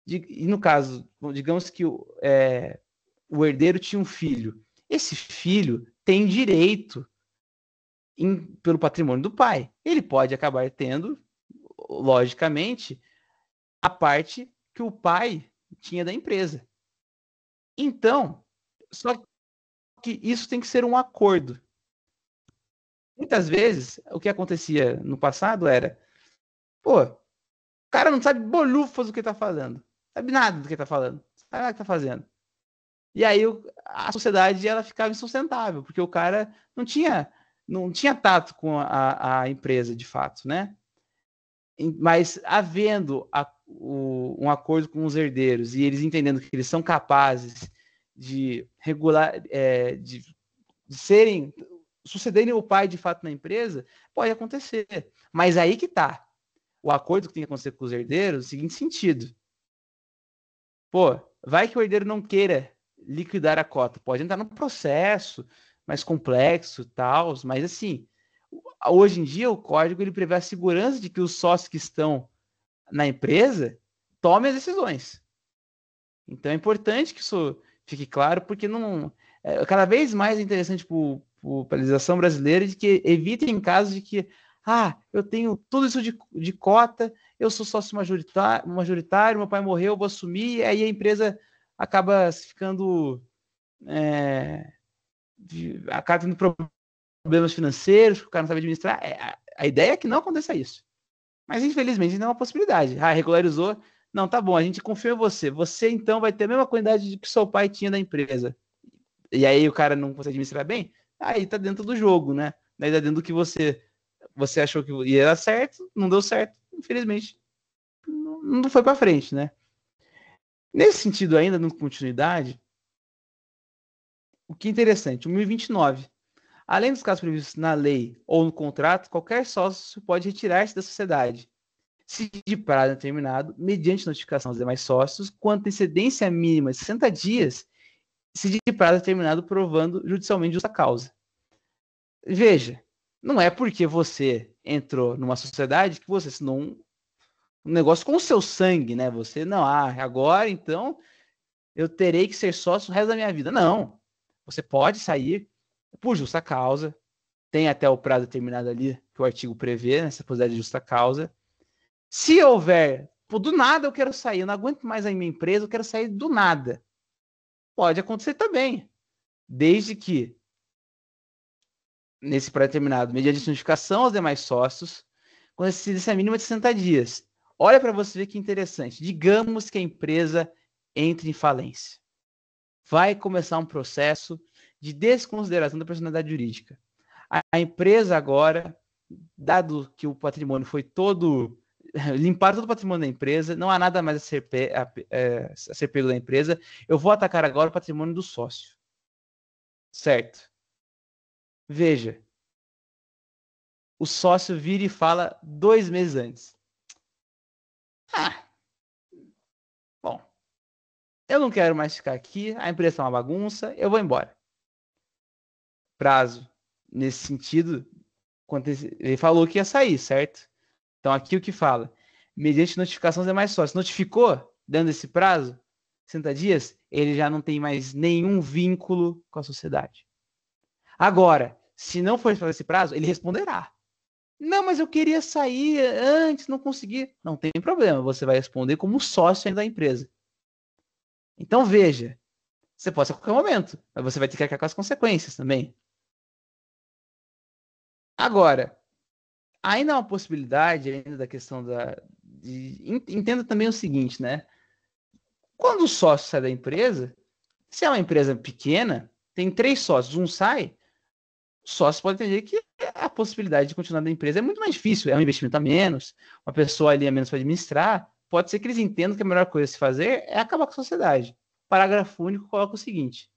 E no caso, digamos que o herdeiro tinha um filho. Esse filho tem direito pelo patrimônio do pai. Ele pode acabar tendo, logicamente, a parte que o pai tinha da empresa. Então, só que isso tem que ser um acordo. muitas vezes, o que acontecia no passado era, pô, o cara não sabe bolhufas do que tá falando. Não sabe nada do que tá falando. Não sabe nada do que tá fazendo. E aí a sociedade ela ficava insustentável, porque o cara não tinha tato com a empresa de fato, né? Mas havendo um acordo com os herdeiros e eles entendendo que eles são capazes de regular, de serem, sucederem o pai de fato na empresa, pode acontecer. Mas aí que tá. O acordo que tem que acontecer com os herdeiros, no seguinte sentido. Pô, vai que o herdeiro não queira liquidar a cota. Pode entrar num processo mais complexo, tal, mas assim, hoje em dia o código ele prevê a segurança de que os sócios que estão na empresa tomem as decisões. Então é importante que isso fique claro, porque não cada vez mais é interessante para a legislação brasileira de que evitem casos de que eu tenho tudo isso de cota, eu sou sócio majoritário, meu pai morreu, eu vou assumir, e aí a empresa acaba ficando acaba tendo problemas financeiros, o cara não sabe administrar. A ideia é que não aconteça isso. Mas infelizmente não é uma possibilidade. Regularizou. Não, tá bom, a gente confia em você. Você então vai ter a mesma quantidade de que seu pai tinha da empresa. E aí o cara não consegue administrar bem, aí tá dentro do jogo, né? Aí tá dentro do que você achou que ia dar certo, não deu certo, infelizmente não foi para frente, né? Nesse sentido ainda, dando continuidade, o que é interessante, o 1029, além dos casos previstos na lei ou no contrato, qualquer sócio pode retirar-se da sociedade, se de prazo determinado, mediante notificação aos demais sócios, com antecedência mínima de 60 dias, se de prazo determinado provando judicialmente justa causa. Veja, não é porque você entrou numa sociedade que você assinou um negócio com o seu sangue, né? Você, não, agora então eu terei que ser sócio o resto da minha vida. Não. Você pode sair por justa causa, tem até o prazo determinado ali, que o artigo prevê, nessa possibilidade de justa causa. Se houver, do nada eu quero sair, eu não aguento mais a minha empresa, eu quero sair do nada. Pode acontecer também, desde que, nesse prazo determinado, mediante notificação aos demais sócios, com essa mínima de 60 dias. Olha para você ver que interessante. Digamos que a empresa entre em falência. Vai começar um processo de desconsideração da personalidade jurídica. A empresa agora, dado que o patrimônio foi todo limpar todo o patrimônio da empresa, não há nada mais a ser pego da empresa, eu vou atacar agora o patrimônio do sócio. Certo. Veja, o sócio vira e fala 2 meses antes. Bom, eu não quero mais ficar aqui, a empresa está uma bagunça, eu vou embora. Prazo, nesse sentido, ele falou que ia sair, certo? Então aqui o que fala? Mediante notificação dos demais sócios. Notificou, dando esse prazo, 60 dias, ele já não tem mais nenhum vínculo com a sociedade. Agora, se não for fazer esse prazo, ele responderá. Não, mas eu queria sair antes, não consegui. Não tem problema, você vai responder como sócio da empresa. Então veja, você pode ser a qualquer momento, mas você vai ter que arcar com as consequências também. Agora, ainda há uma possibilidade ainda da questão entenda também o seguinte, né? Quando o sócio sai da empresa, se é uma empresa pequena, tem 3 sócios, um sai, o sócio pode entender que a possibilidade de continuar na empresa é muito mais difícil, é um investimento a menos, uma pessoa ali a menos para administrar, pode ser que eles entendam que a melhor coisa a se fazer é acabar com a sociedade. O parágrafo único coloca o seguinte: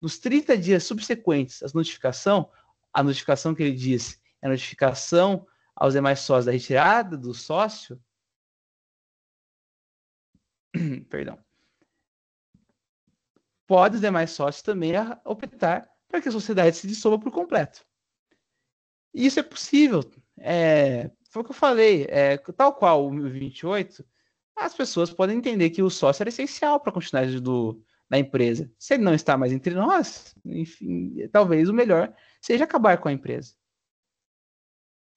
nos 30 dias subsequentes à notificação, a notificação que ele diz é a notificação aos demais sócios da retirada do sócio, perdão, pode os demais sócios também optar para que a sociedade se dissolva por completo. E isso é possível. Foi o que eu falei. Tal qual o 1028, as pessoas podem entender que o sócio era essencial para a continuidade da empresa. Se ele não está mais entre nós, enfim, talvez o melhor seja acabar com a empresa.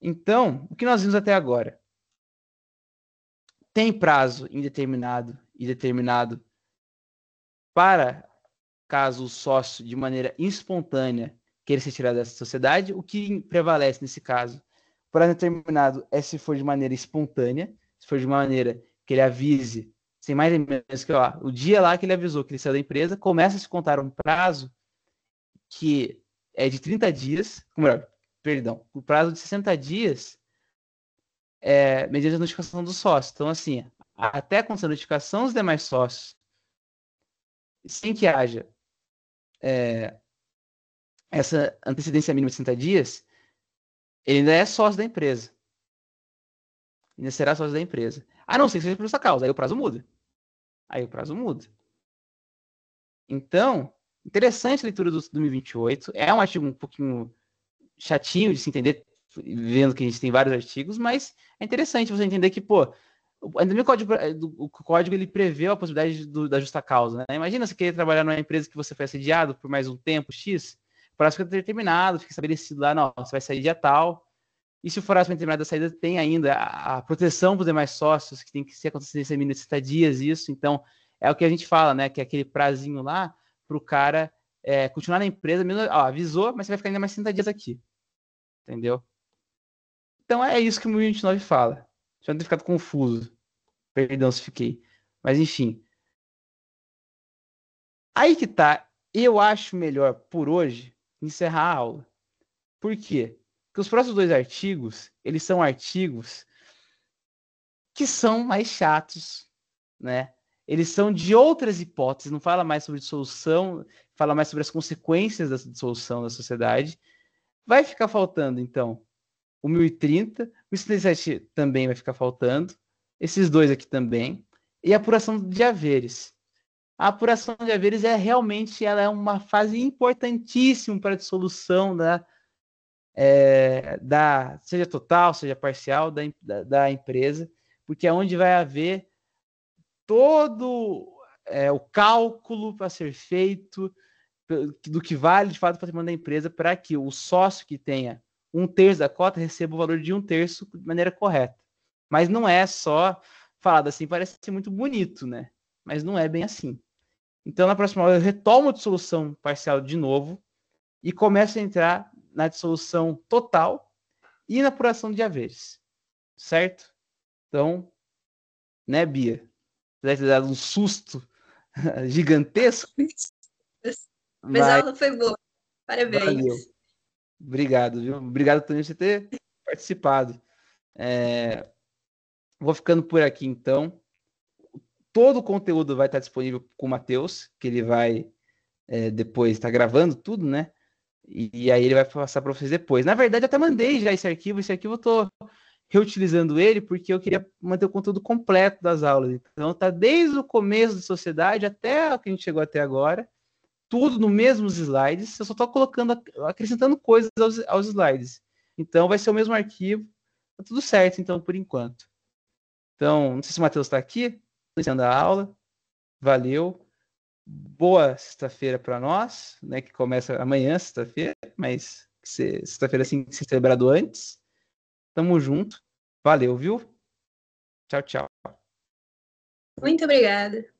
Então, o que nós vimos até agora? Tem prazo indeterminado e determinado para caso o sócio, de maneira espontânea, queira se tirar dessa sociedade. O que prevalece nesse caso, prazo determinado, é se for de maneira espontânea, se for de maneira que ele avise, sem mais nem menos que o dia lá que ele avisou que ele saiu da empresa, começa a se contar um prazo que é de 30 dias, o prazo de 60 dias mediante a notificação do sócio. Então, assim, até acontecer a notificação dos demais sócios, sem que haja essa antecedência mínima de 60 dias, ele ainda é sócio da empresa. Ainda será sócio da empresa. A não ser que seja por essa causa, aí o prazo muda. Então, interessante a leitura do 2028. É um artigo um pouquinho chatinho de se entender, vendo que a gente tem vários artigos, mas é interessante você entender que, o código ele prevê a possibilidade da justa causa, né? Imagina você querer trabalhar numa empresa que você foi assediado por mais um tempo X, o prazo fica determinado, fica estabelecido lá, não, você vai sair dia tal, e se o prazo determinado da saída tem ainda a proteção para os demais sócios, que tem que ser acontecendo em 60 dias, isso, então é o que a gente fala, né, que é aquele prazinho lá para o cara continuar na empresa, mesmo, avisou, mas você vai ficar ainda mais 60 dias aqui, entendeu? Então é isso que o 1029 fala. Já não ter ficado confuso. Perdão se fiquei. Mas enfim. Aí que tá. Eu acho melhor, por hoje, encerrar a aula. Por quê? Porque os próximos 2 artigos, eles são artigos que são mais chatos, né? Eles são de outras hipóteses, não fala mais sobre dissolução, fala mais sobre as consequências da dissolução da sociedade. Vai ficar faltando, então, o 1030, o 1037 também vai ficar faltando, esses 2 aqui também, e a apuração de haveres. A apuração de haveres ela é uma fase importantíssima para a dissolução seja total, seja parcial, da empresa, porque é onde vai haver todo o cálculo para ser feito do que vale de fato o patrimônio da empresa para que o sócio que tenha 1/3 da cota receba o valor de 1/3 de maneira correta. Mas não é só falado assim, parece ser muito bonito, né? Mas não é bem assim. Então, na próxima aula, eu retomo a dissolução parcial de novo e começo a entrar na dissolução total e na apuração de haveres. Certo? Então, né, Bia? Deve ter dado um susto gigantesco. Mas a aula foi boa. Parabéns. Valeu. Obrigado, viu? Obrigado também por você ter participado. Vou ficando por aqui, então. Todo o conteúdo vai estar disponível com o Matheus, que ele vai depois estar gravando tudo, né? E aí ele vai passar para vocês depois. Na verdade, eu até mandei já esse arquivo eu estou reutilizando ele porque eu queria manter o conteúdo completo das aulas. Então, tá desde o começo da sociedade até o que a gente chegou até agora, tudo no mesmos slides, eu só estou acrescentando coisas aos slides. Então, vai ser o mesmo arquivo, tá tudo certo, então, por enquanto. Então, não sei se o Matheus está aqui, estou iniciando a aula, valeu. Boa sexta-feira para nós, né, que começa amanhã, sexta-feira, mas sexta-feira assim que ser celebrado antes. Tamo junto. Valeu, viu? Tchau, tchau. Muito obrigada.